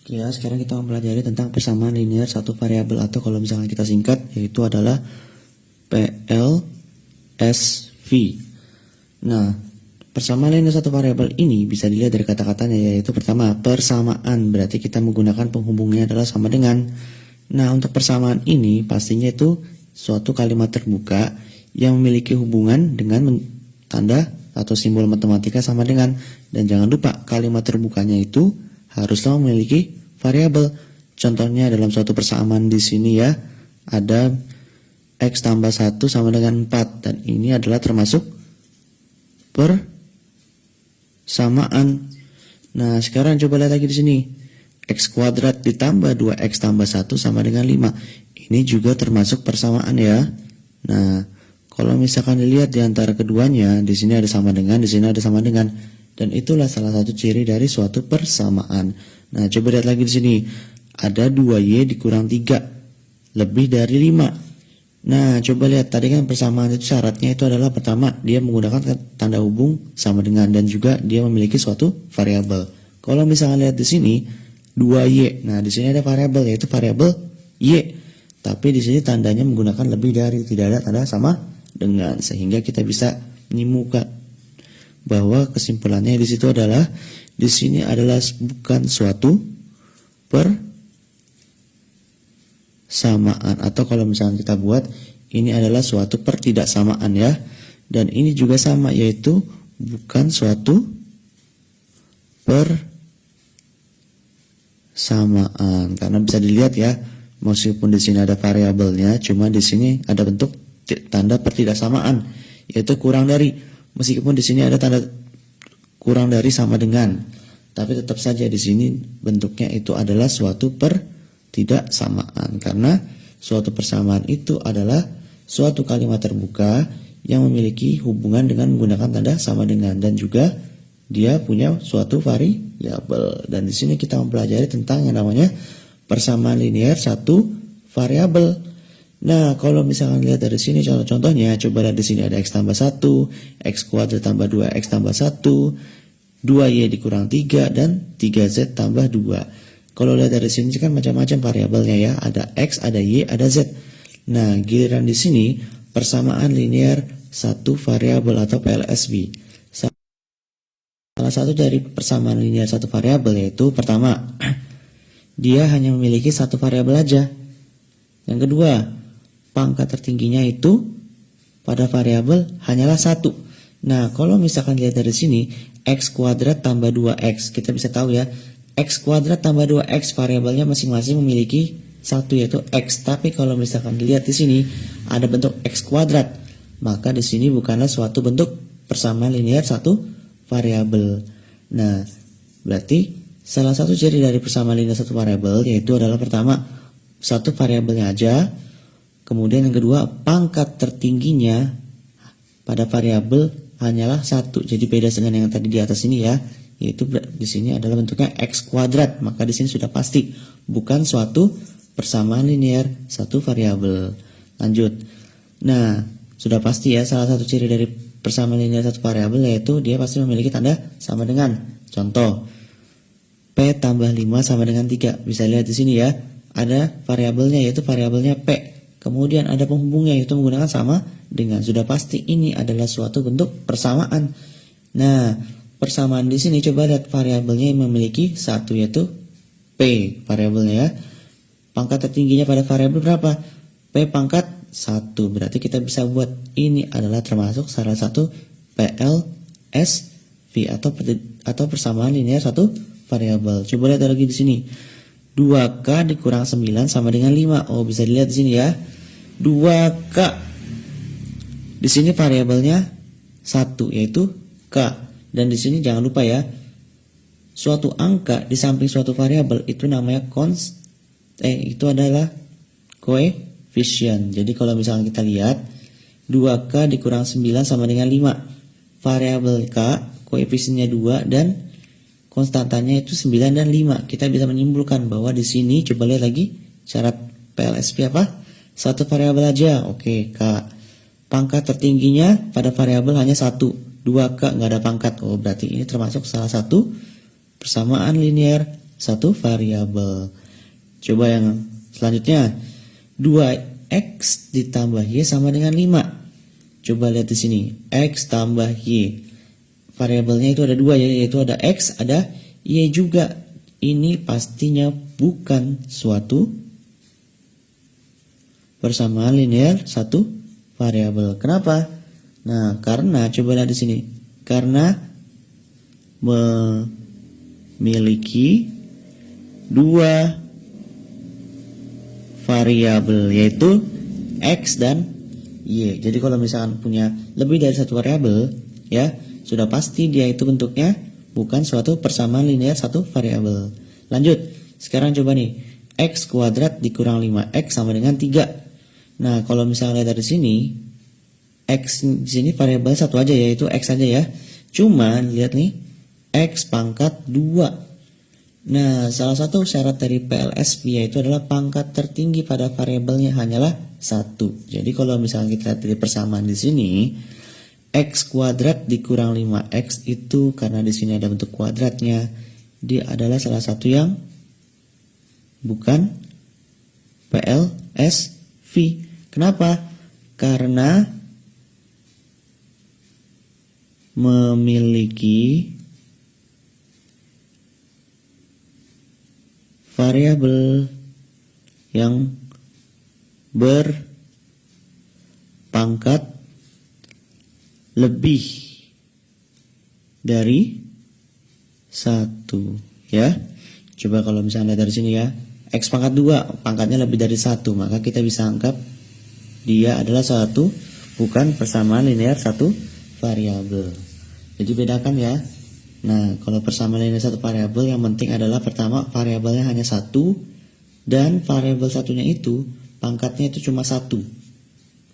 Oke ya, sekarang kita mempelajari tentang persamaan linear satu variabel atau kalau misalnya kita singkat yaitu adalah PLSV. Nah, persamaan linear satu variabel ini bisa dilihat dari kata-katanya, yaitu pertama persamaan, berarti kita menggunakan penghubungnya adalah sama dengan. Nah, untuk persamaan ini pastinya itu suatu kalimat terbuka yang memiliki hubungan dengan tanda atau simbol matematika sama dengan. Dan jangan lupa kalimat terbukanya itu haruslah memiliki variabel. Contohnya dalam suatu persamaan di sini ya, ada X tambah 1 sama dengan 4, dan ini adalah termasuk persamaan. Nah, sekarang coba lihat lagi di sini. X kuadrat ditambah 2X tambah 1 sama dengan 5. Ini juga termasuk persamaan ya. Nah, kalau misalkan dilihat di antara keduanya, di sini ada sama dengan, di sini ada sama dengan. Dan itulah salah satu ciri dari suatu persamaan. Nah, coba lihat lagi di sini. Ada 2Y dikurang 3 lebih dari 5. Nah, coba lihat tadi kan persamaan itu syaratnya itu adalah pertama dia menggunakan tanda hubung sama dengan, dan juga dia memiliki suatu variabel. Kalau misalnya lihat di sini 2Y. Nah, di sini ada variabel yaitu variabel Y. Tapi di sini tandanya menggunakan lebih dari, tidak ada tanda sama dengan, sehingga kita bisa menyimpulkan bahwa kesimpulannya di situ adalah di sini adalah bukan suatu persamaan, atau kalau misalnya kita buat ini adalah suatu pertidaksamaan ya. Dan ini juga sama, yaitu bukan suatu persamaan, karena bisa dilihat ya, meskipun di sini ada variabelnya, cuma di sini ada bentuk tanda pertidaksamaan yaitu kurang dari. Meskipun di sini ada tanda kurang dari sama dengan, tapi tetap saja di sini bentuknya itu adalah suatu pertidaksamaan, karena suatu persamaan itu adalah suatu kalimat terbuka yang memiliki hubungan dengan menggunakan tanda sama dengan, dan juga dia punya suatu variabel. Dan di sini kita mempelajari tentang yang namanya persamaan linear satu variabel. Nah, kalau misalkan lihat dari sini contoh-contohnya, coba lihat di sini ada X tambah 1, X kuadrat tambah 2X tambah 1, 2Y dikurang 3, dan 3Z tambah 2. Kalau lihat dari sini kan macam-macam variabelnya ya, ada X, ada Y, ada Z. Nah, giliran di sini persamaan linear satu variabel atau PLSV. Salah satu dari persamaan linear satu variabel yaitu pertama, dia hanya memiliki satu variabel aja. Yang kedua, pangkat tertingginya itu pada variabel hanyalah 1. Nah, kalau misalkan lihat dari sini, X kuadrat tambah 2X, kita bisa tahu ya, X kuadrat tambah 2X variabelnya masing-masing memiliki 1 yaitu X. Tapi kalau misalkan dilihat di sini ada bentuk X kuadrat, maka di sini bukanlah suatu bentuk persamaan linear satu variabel. Nah, berarti salah satu ciri dari persamaan linear satu variabel yaitu adalah pertama, satu variabelnya aja. Kemudian yang kedua, pangkat tertingginya pada variabel hanyalah 1. Jadi beda dengan yang tadi di atas ini ya, yaitu di sini adalah bentuknya X kuadrat. Maka di sini sudah pasti bukan suatu persamaan linear satu variabel. Lanjut. Nah, sudah pasti ya salah satu ciri dari persamaan linear satu variabel yaitu dia pasti memiliki tanda sama dengan. Contoh, P tambah 5 sama dengan 3. Bisa lihat di sini ya, ada variabelnya yaitu variabelnya P. Kemudian ada penghubungnya yaitu menggunakan sama dengan. Sudah pasti ini adalah suatu bentuk persamaan. Nah, persamaan di sini coba lihat variabelnya yang memiliki 1 yaitu P variabelnya ya. Pangkat tertingginya pada variabel berapa? P pangkat 1. Berarti kita bisa buat ini adalah termasuk salah satu PLSV atau persamaan linear satu variabel. Coba lihat lagi di sini. 2K dikurang 9 sama dengan 5. Oh, bisa dilihat di sini ya. 2K. Di sini variabelnya 1 yaitu K. Dan di sini jangan lupa ya, suatu angka di samping suatu variabel itu namanya itu adalah koefisien. Jadi kalau misalnya kita lihat 2K dikurang 9 sama dengan 5. Variabel K koefisiennya 2 dan konstantanya itu 9 dan 5. Kita bisa menyimpulkan bahwa di sini coba lihat lagi syarat PLSV apa? Satu variabel aja. Oke, K. Pangkat tertingginya pada variabel hanya 1. 2K nggak ada pangkat. Oh, berarti ini termasuk salah satu persamaan linear satu variabel. Coba yang selanjutnya, 2x ditambah y sama dengan 5. Coba lihat di sini, x tambah y. Variabelnya itu ada 2 ya, yaitu ada x, ada y juga. Ini pastinya bukan suatu persamaan linear satu variabel. Kenapa? Nah, karena coba lihat di sini. Karena memiliki 2 variabel, yaitu x dan y. Jadi kalau misalkan punya lebih dari satu variabel, ya, sudah pasti dia itu bentuknya bukan suatu persamaan linear satu variabel. Lanjut. Sekarang coba nih, x kuadrat dikurang 5x sama dengan 3. Nah, kalau misalnya lihat dari sini, x di sini variabel satu aja, yaitu x aja ya. Cuman lihat nih, x pangkat 2. Nah, salah satu syarat dari PLSP yaitu adalah pangkat tertinggi pada variabelnya hanyalah 1. Jadi kalau misalnya kita lihat dari persamaan di sini, x kuadrat dikurang 5x itu karena di sini ada bentuk kuadratnya, dia adalah salah satu yang bukan PLSP. Kenapa? Karena memiliki variabel yang berpangkat lebih dari 1 ya. Coba kalau misalnya dari sini ya, x pangkat 2 pangkatnya lebih dari 1, maka kita bisa anggap dia adalah satu bukan persamaan linear satu variabel. Jadi bedakan ya. Nah, kalau persamaan linear satu variabel, yang penting adalah pertama variabelnya hanya 1 dan variabel satunya itu pangkatnya itu cuma 1.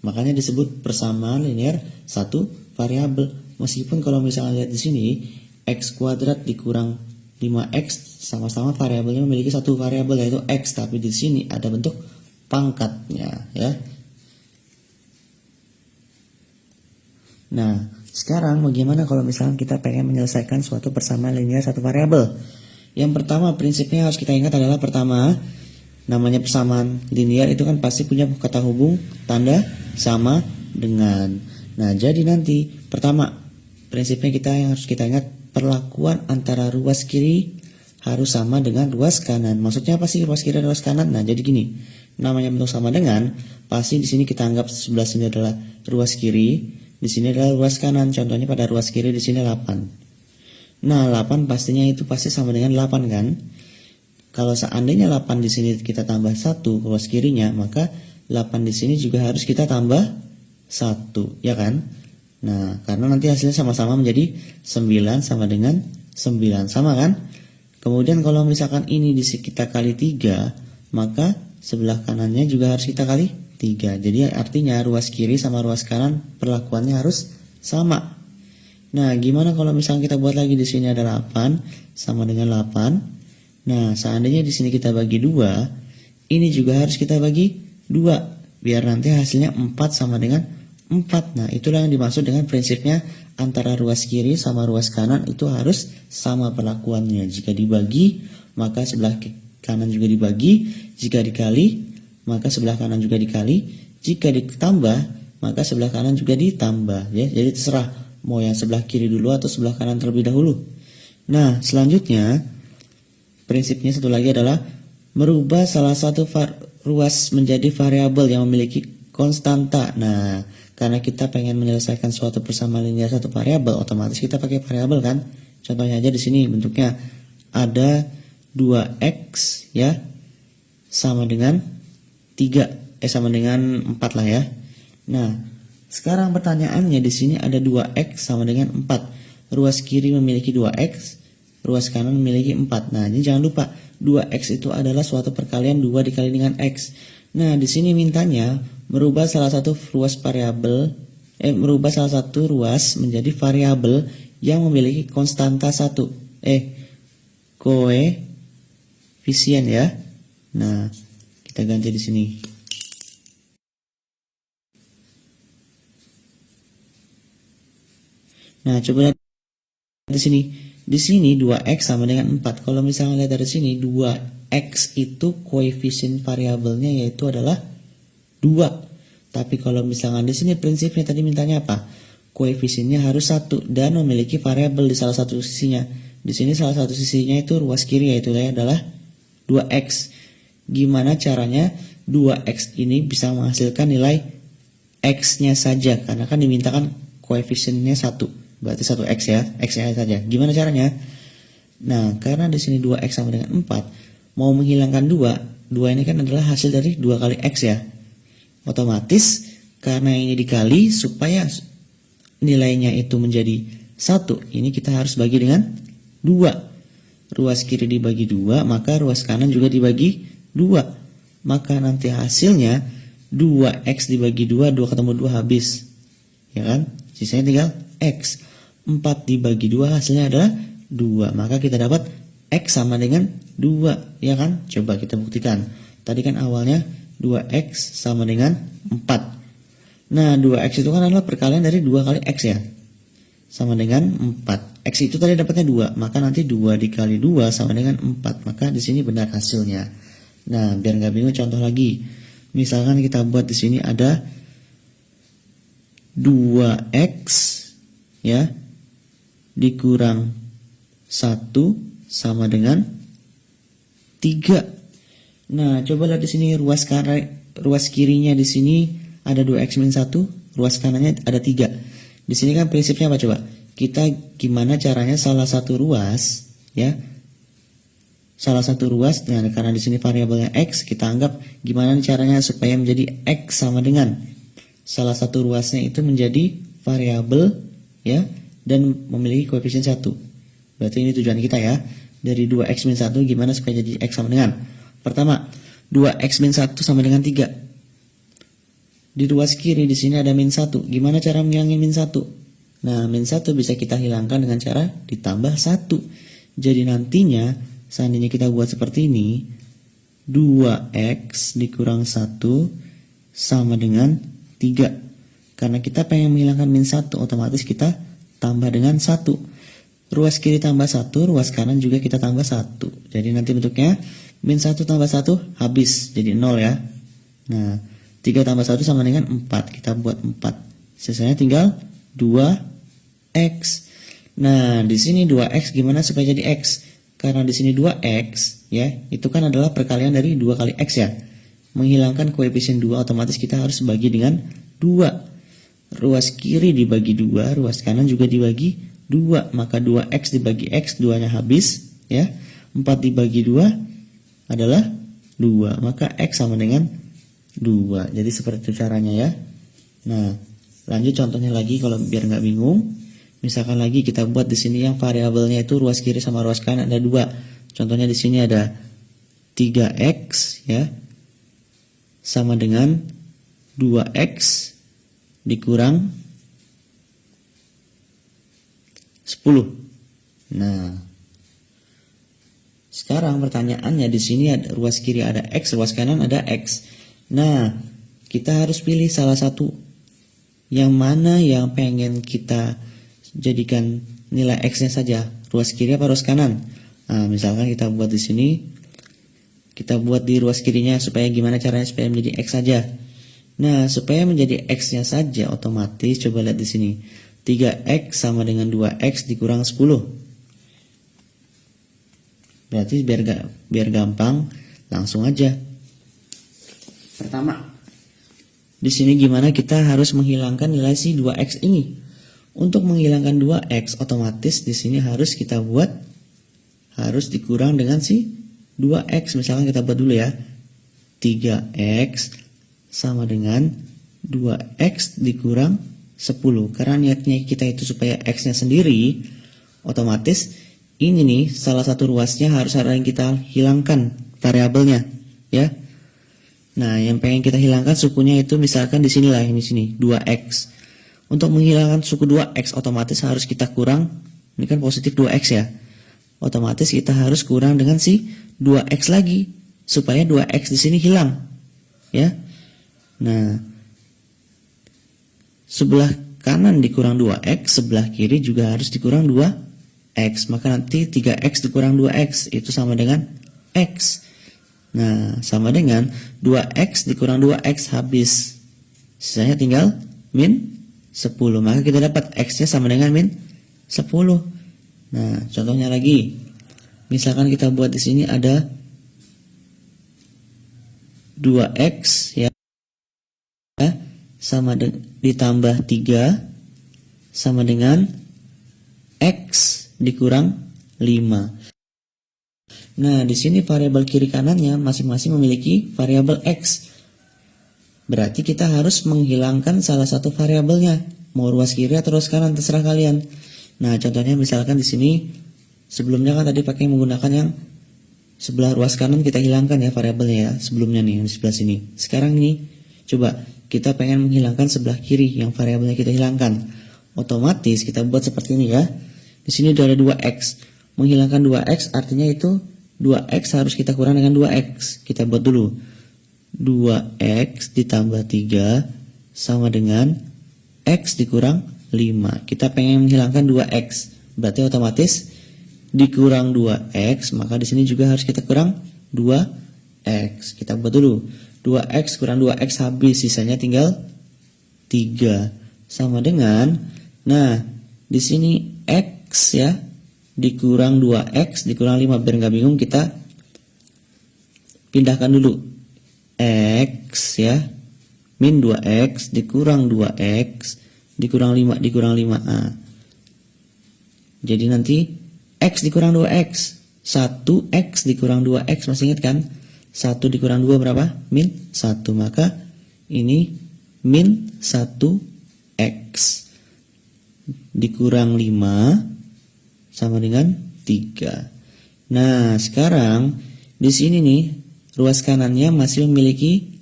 Makanya disebut persamaan linear satu variabel. Meskipun kalau misalnya lihat di sini, x kuadrat dikurang 5x sama-sama variabelnya memiliki satu variabel yaitu x, tapi di sini ada bentuk pangkatnya ya. Nah, sekarang bagaimana kalau misalnya kita pengen menyelesaikan suatu persamaan linear satu variabel? Yang pertama prinsipnya harus kita ingat adalah pertama, namanya persamaan linear itu kan pasti punya kata hubung tanda sama dengan. Nah, jadi nanti pertama prinsipnya yang harus kita ingat, perlakuan antara ruas kiri harus sama dengan ruas kanan. Maksudnya apa sih ruas kiri dan ruas kanan? Nah, jadi gini, namanya bentuk sama dengan, pasti di sini kita anggap sebelah sini adalah ruas kiri, di sini adalah ruas kanan. Contohnya pada ruas kiri di sini 8. Nah, 8 pastinya itu pasti sama dengan 8 kan? Kalau seandainya 8 di sini kita tambah 1 ruas kirinya, maka 8 di sini juga harus kita tambah 1, ya kan? Nah, karena nanti hasilnya sama-sama menjadi 9 sama dengan 9, sama kan? Kemudian kalau misalkan ini kita kali 3, maka sebelah kanannya juga harus kita kali 3. Jadi artinya ruas kiri sama ruas kanan perlakuannya harus sama. Nah, gimana kalau misalnya kita buat lagi di sini ada 8 sama dengan 8. Nah, seandainya di sini kita bagi 2, ini juga harus kita bagi 2 biar nanti hasilnya 4 sama dengan 4. Nah, itulah yang dimaksud dengan prinsipnya antara ruas kiri sama ruas kanan itu harus sama perlakuannya. Jika dibagi, maka sebelah kanan juga dibagi. Jika dikali, maka sebelah kanan juga dikali. Jika ditambah, maka sebelah kanan juga ditambah ya. Jadi terserah mau yang sebelah kiri dulu atau sebelah kanan terlebih dahulu. Nah, selanjutnya prinsipnya satu lagi adalah merubah salah satu ruas menjadi variabel yang memiliki konstanta. Nah, karena kita pengen menyelesaikan suatu persamaan linear satu variabel, otomatis kita pakai variabel kan. Contohnya aja di sini bentuknya ada 2x ya sama dengan 3 sama dengan 4 lah ya. Nah, sekarang pertanyaannya di sini ada 2x sama dengan 4. Ruas kiri memiliki 2x, ruas kanan memiliki 4. Nah, ini jangan lupa 2x itu adalah suatu perkalian 2 dikali dengan x. Nah, di sini mintanya merubah salah satu ruas menjadi variabel yang memiliki konstanta 1. Koefisien ya. Nah, kita ganti di sini. Nah, coba lihat di sini. Di sini 2x sama dengan 4. Kalau misalnya lihat dari sini 2x itu koefisien variabelnya yaitu adalah 2. Tapi kalau misalnya di sini prinsipnya tadi mintanya apa? Koefisiennya harus 1 dan memiliki variabel di salah satu sisinya. Di sini salah satu sisinya itu ruas kiri yaitu adalah 2x. Gimana caranya 2x ini bisa menghasilkan nilai x-nya saja? Karena kan dimintakan koefisiennya 1. Berarti 1x ya, x-nya saja. Gimana caranya? Nah, karena di sini 2x sama dengan 4, mau menghilangkan 2 ini kan adalah hasil dari 2 kali x ya. Otomatis karena ini dikali supaya nilainya itu menjadi 1, ini kita harus bagi dengan 2. Ruas kiri dibagi 2, maka ruas kanan juga dibagi 2. Maka nanti hasilnya 2x dibagi 2, 2 ketemu 2 habis. Ya kan? Sisanya tinggal x. 4 dibagi 2 hasilnya adalah 2. Maka kita dapat x sama dengan 2. Ya kan? Coba kita buktikan. Tadi kan awalnya 2x sama dengan 4. Nah 2x itu kan adalah perkalian dari 2 kali x ya. Sama dengan 4. X itu tadi dapatnya 2. Maka nanti 2 dikali 2 sama dengan 4. Maka di sini benar hasilnya. Nah biar nggak bingung contoh lagi. Misalkan kita buat di sini ada 2x ya dikurang 1 sama dengan 3. Nah, coba lihat di sini ruas kirinya di sini ada 2x min 1, ruas kanannya ada 3. Di sini kan prinsipnya apa coba? Kita gimana caranya salah satu ruas ya. Salah satu ruas, nah karena di sini variabelnya x, kita anggap gimana caranya supaya menjadi x sama dengan salah satu ruasnya itu menjadi variabel ya dan memiliki koefisien 1. Berarti ini tujuan kita ya. Dari 2x min 1 gimana supaya jadi x sama dengan? Pertama, 2x min 1 sama dengan 3. Di ruas kiri di sini ada min 1. Gimana cara menghilangin min 1? Nah, min 1 bisa kita hilangkan dengan cara ditambah 1. Jadi nantinya seandainya kita buat seperti ini, 2x dikurang 1 sama dengan 3. Karena kita pengen menghilangkan min 1, otomatis kita tambah dengan 1. Ruas kiri tambah 1, ruas kanan juga kita tambah 1. Jadi nanti bentuknya min 1 tambah 1 habis, jadi 0 ya. Nah, 3 tambah 1 sama dengan 4. Kita buat 4. Sisanya tinggal 2x. Nah, di sini 2x gimana supaya jadi x? Karena di sini 2x ya, itu kan adalah perkalian dari 2 kali x ya. Menghilangkan koefisien 2 otomatis kita harus bagi dengan 2. Ruas kiri dibagi 2, ruas kanan juga dibagi 2. Maka 2x dibagi x, 2-nya habis ya. 4 dibagi 2 adalah 2. Maka x sama dengan 2. Jadi seperti itu caranya ya. Nah, lanjut contohnya lagi kalau biar nggak bingung. Misalkan lagi kita buat di sini yang variabelnya itu ruas kiri sama ruas kanan ada 2. Contohnya di sini ada 3x ya sama dengan 2x dikurang 10. Nah, sekarang pertanyaannya di sini ada ruas kiri ada x, ruas kanan ada x. Nah, kita harus pilih salah satu. Yang mana yang pengen kita jadikan nilai x-nya saja, ruas kiri apa ruas kanan? Nah, misalkan kita buat di sini, kita buat di ruas kirinya supaya gimana caranya supaya menjadi x saja. Nah, supaya menjadi x-nya saja otomatis coba lihat di sini. 3x sama dengan 2x dikurang 10. Berarti biar gampang langsung aja. Pertama, di sini gimana kita harus menghilangkan nilai si 2x ini. Untuk menghilangkan 2x otomatis di sini harus kita buat harus dikurang dengan si 2x. Misalkan kita buat dulu ya. 3x sama dengan 2x dikurang 10. Karena niatnya kita itu supaya x-nya sendiri, otomatis ini nih salah satu ruasnya harus ada yang kita hilangkan variabelnya, ya. Nah, yang pengen kita hilangkan sukunya itu misalkan di sini lah, ini sini 2x. Untuk menghilangkan suku 2x otomatis harus kita kurang, ini kan positif 2x ya. Otomatis kita harus kurang dengan si 2x lagi supaya 2x di sini hilang, ya. Nah, sebelah kanan dikurang 2x, sebelah kiri juga harus dikurang 2x. X. Maka nanti 3X dikurang 2X itu sama dengan X. Nah, sama dengan 2X dikurang 2X habis. Sisanya tinggal min 10. Maka kita dapat X-nya sama dengan min 10. Nah, contohnya lagi. Misalkan kita buat di sini ada 2X ya sama ditambah 3 sama dengan X dikurang 5. Nah, di sini variabel kiri kanannya masing-masing memiliki variabel X. Berarti kita harus menghilangkan salah satu variabelnya. Mau ruas kiri atau ruas kanan, terserah kalian. Nah, contohnya misalkan di sini sebelumnya kan tadi pakai menggunakan yang sebelah ruas kanan kita hilangkan ya variabelnya ya. Sebelumnya nih di sebelah sini. Sekarang ini coba kita pengen menghilangkan sebelah kiri yang variabelnya kita hilangkan. Otomatis kita buat seperti ini ya. Di sini udah ada 2X. Menghilangkan 2X artinya itu 2X harus kita kurang dengan 2X. Kita buat dulu. 2X ditambah 3 sama dengan X dikurang 5. Kita pengen menghilangkan 2X. Berarti otomatis dikurang 2X. Maka di sini juga harus kita kurang 2X. Kita buat dulu. 2X kurang 2X habis. Sisanya tinggal 3. Sama dengan, nah di sini X ya. Dikurang 2X dikurang 5. Biar nggak bingung kita pindahkan dulu. X ya min 2X dikurang 2X dikurang 5 dikurang 5A. Jadi nanti X dikurang 2X 1X dikurang 2X. Masih ingat kan? 1 dikurang 2 berapa? Min 1. Maka ini min 1X dikurang 5 sama dengan 3. Nah, sekarang di sini nih ruas kanannya masih memiliki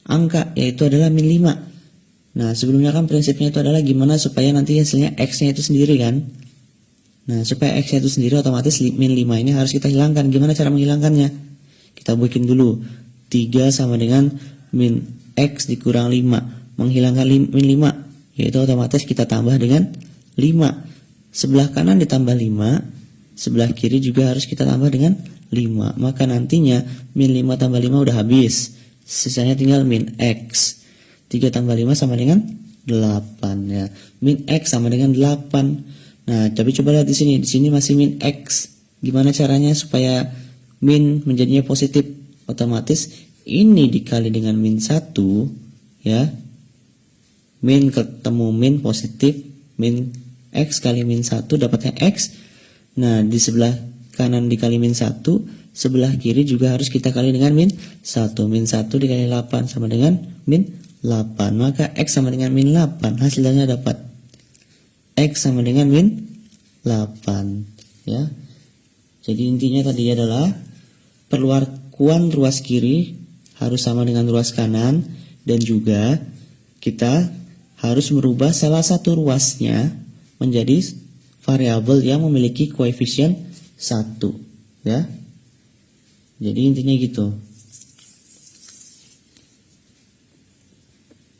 angka yaitu adalah min 5. Nah, sebelumnya kan prinsipnya itu adalah gimana supaya nanti hasilnya X-nya itu sendiri kan. Nah, supaya X-nya itu sendiri otomatis min 5 ini harus kita hilangkan. Gimana cara menghilangkannya? Kita bikin dulu 3 sama dengan min X dikurang 5. Menghilangkan min 5 yaitu otomatis kita tambah dengan 5. Sebelah kanan ditambah 5, sebelah kiri juga harus kita tambah dengan 5. Maka nantinya min 5 tambah 5 udah habis. Sisanya tinggal min X. 3 tambah 5 sama dengan 8 ya. Min X sama dengan 8. Nah, tapi coba lihat di sini. Di sini masih min X. Gimana caranya supaya min menjadinya positif? Otomatis ini dikali dengan min 1 ya. Min ketemu min positif, min X kali min 1 dapatnya X. Nah, di sebelah kanan dikali min 1, sebelah kiri juga harus kita kali dengan min 1. Min 1 dikali 8 sama dengan min 8. Maka X sama dengan min 8. Hasilnya dapat X sama dengan min 8 ya. Jadi intinya tadi adalah perlakuan ruas kiri harus sama dengan ruas kanan. Dan juga kita harus merubah salah satu ruasnya menjadi variabel yang memiliki koefisien 1 ya. Jadi intinya gitu.